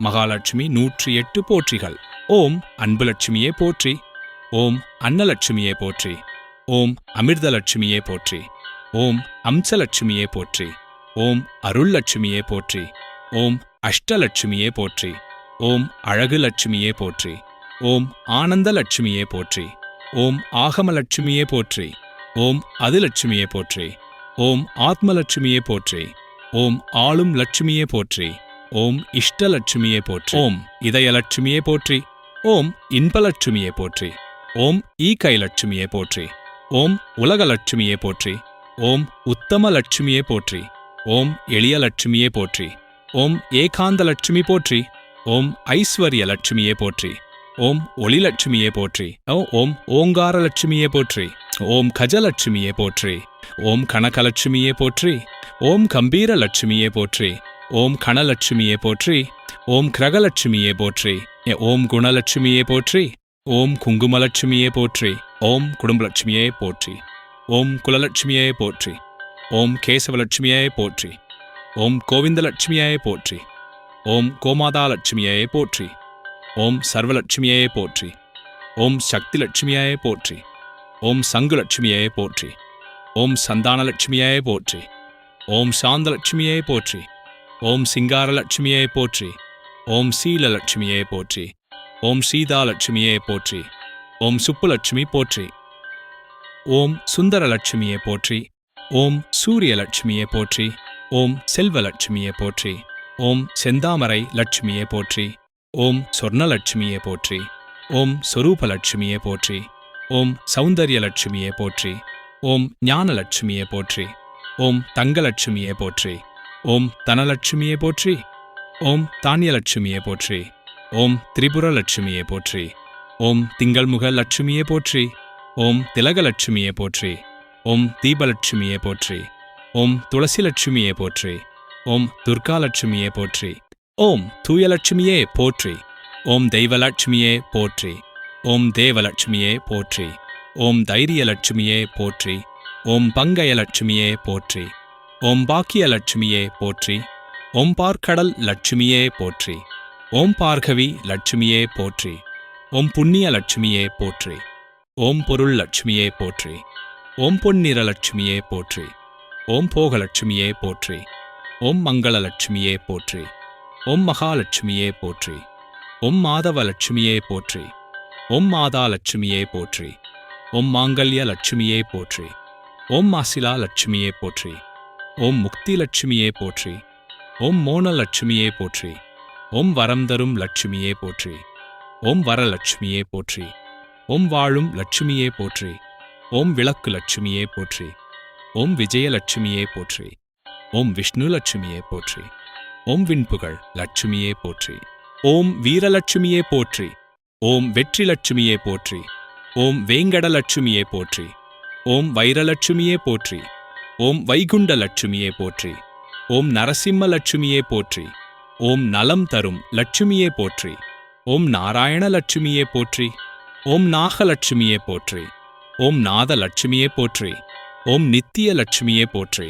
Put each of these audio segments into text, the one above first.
மகாலட்சுமி 108 போற்றிகள். ஓம் அன்புலட்சுமியே போற்றி. ஓம் அன்னலட்சுமியே போற்றி. ஓம் அமிர்தலட்சுமியே போற்றி. ஓம் அம்சலட்சுமியே போற்றி. ஓம் அருள்லட்சுமியே போற்றி. ஓம் அஷ்டலட்சுமியே போற்றி. ஓம் அழகுலட்சுமியே போற்றி. ஓம் ஆனந்தலட்சுமியே போற்றி. ஓம் ஆகமலட்சுமியே போற்றி. ஓம் அதிலட்சுமியே போற்றி. ஓம் ஆத்மலட்சுமியே போற்றி. ஓம் ஆளும் லட்சுமியே போற்றி. ஓம் இஷ்டலட்சுமியே போற்றி. ஓம் இதயலட்சுமியே போற்றி. ஓம் இன்பலட்சுமியே போற்றி. ஓம் ஈகைலட்சுமியே போற்றி. ஓம் உலகலட்சுமியே போற்றி. ஓம் உத்தமலட்சுமியே போற்றி. ஓம் எளியலட்சுமியே போற்றி. ஓம் ஏகாந்தலட்சுமி போற்றி. ஓம் ஐஸ்வர்யலட்சுமியே போற்றி. ஓம் ஒளிலட்சுமியே போற்றி. ஓம் ஓங்காரலட்சுமியே போற்றி. ஓம் கஜலட்சுமியே போற்றி. ஓம் கனகலட்சுமியே போற்றி. ஓம் கம்பீரலட்சுமியே போற்றி. ஓம் கணலட்சுமியே போற்றி. ஓம் கிரகலட்சுமியே போற்றி. ஓம் குணலட்சுமியே போற்றி. ஓம் குங்குமலட்சுமியே போற்றி. ஓம் குடும்பலட்சுமியே போற்றி. ஓம் குலலட்சுமியே போற்றி. ஓம் கேசவலட்சுமியே போற்றி. ஓம் கோவிந்தலட்சுமியே போற்றி. ஓம் கோமாதாலட்சுமியே போற்றி. ஓம் சர்வலட்சுமியே போற்றி. ஓம் சக்திலட்சுமியே போற்றி. ஓம் சங்குலட்சுமியே போற்றி. ஓம் சந்தானலட்சுமியே போற்றி. ஓம் சாந்தலட்சுமியே போற்றி. ஓம் சிங்காரலட்சுமியே போற்றி. ஓம் சீலலட்சுமியே போற்றி. ஓம் சீதாலட்சுமியே போற்றி. ஓம் சுப்புலட்சுமி போற்றி. ஓம் சுந்தரலட்சுமியே போற்றி. ஓம் சூரியலட்சுமியே போற்றி. ஓம் செல்வலட்சுமியே போற்றி. ஓம் செந்தாமரை லட்சுமியே போற்றி. ஓம் சொர்ணலட்சுமியே போற்றி. ஓம் சொரூபலட்சுமியே போற்றி. ஓம் சௌந்தர்யலட்சுமியே போற்றி. ஓம் ஞானலட்சுமியே போற்றி. ஓம் தங்கலட்சுமியே போற்றி. ஓம் தனலட்சுமியே போற்றி. ஓம் தானியலட்சுமியே போற்றி. ஓம் திரிபுரலட்சுமியே போற்றி. ஓம் திங்கள்முக லட்சுமியே போற்றி. ஓம் திலகலட்சுமியே போற்றி. ஓம் தீபலட்சுமியே போற்றி. ஓம் துளசிலட்சுமியே போற்றி. ஓம் துர்காலட்சுமியே போற்றி. ஓம் தூயலட்சுமியே போற்றி. ஓம் தெய்வலட்சுமியே போற்றி. ஓம் தேவலட்சுமியே போற்றி. ஓம் தைரியலட்சுமியே போற்றி. ஓம் பங்கயலட்சுமியே போற்றி. ஓம் பாக்கியலட்சுமியே போற்றி. ஓம் பார்க்கடல் லட்சுமியே போற்றி. ஓம் பார்கவி லட்சுமியே போற்றி. ஓம் புண்ணிய லட்சுமியே போற்றி. ஓம் பொருள் லட்சுமியே போற்றி. ஓம் பொன்னிறலட்சுமியே போற்றி. ஓம் போகலட்சுமியே போற்றி. ஓம் மங்களலட்சுமியே போற்றி. ஓம் மகாலட்சுமியே போற்றி. ஓம் மாதவலட்சுமியே போற்றி. ஓம் மாதாலட்சுமியே போற்றி. ஓம் மாங்கல்ய லட்சுமியே போற்றி. ஓம் மாசிலா லட்சுமியே போற்றி. ஓம் முக்தி லட்சுமியே போற்றி. ஓம் மோனலட்சுமியே போற்றி. ஓம் வரம் தரும் லட்சுமியே போற்றி. ஓம் வரலட்சுமியே போற்றி. ஓம் வாழும் லட்சுமியே போற்றி. ஓம் விளக்கு லட்சுமியே போற்றி. ஓம் விஜயலட்சுமியே போற்றி. ஓம் விஷ்ணு லட்சுமியே போற்றி. ஓம் விண்புகழ் லட்சுமியே போற்றி. ஓம் வீரலட்சுமியே போற்றி. ஓம் வெற்றி லட்சுமியே போற்றி. ஓம் வேங்கடலட்சுமியே போற்றி. ஓம் வைரலட்சுமியே போற்றி. ஓம் வைகுண்ட லட்சுமியே போற்றி. ஓம் நரசிம்ம லட்சுமியே போற்றி. ஓம் நலம் தரும் லட்சுமியே போற்றி. ஓம் நாராயண லட்சுமியே போற்றி. ஓம் நாகலட்சுமியே போற்றி. ஓம் நாதலட்சுமியே போற்றி. ஓம் நித்திய லட்சுமியே போற்றி.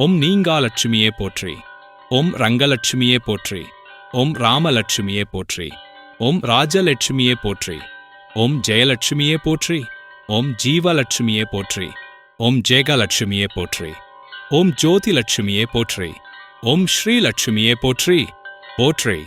ஓம் நீங்காலட்சுமியே போற்றி. ஓம் ரங்கலட்சுமியே போற்றி. ஓம் ராமலட்சுமியே போற்றி. ஓம் ராஜலட்சுமியே போற்றி. ஓம் ஜெயலட்சுமியே போற்றி. ஓம் ஜீவலட்சுமியே போற்றி. ஓம் ஜெகலட்சுமியே போற்றி. ஓம் ஜோதிலட்சுமியே போற்றி. ஓம் ஸ்ரீலட்சுமியே போற்றி. போற்றி.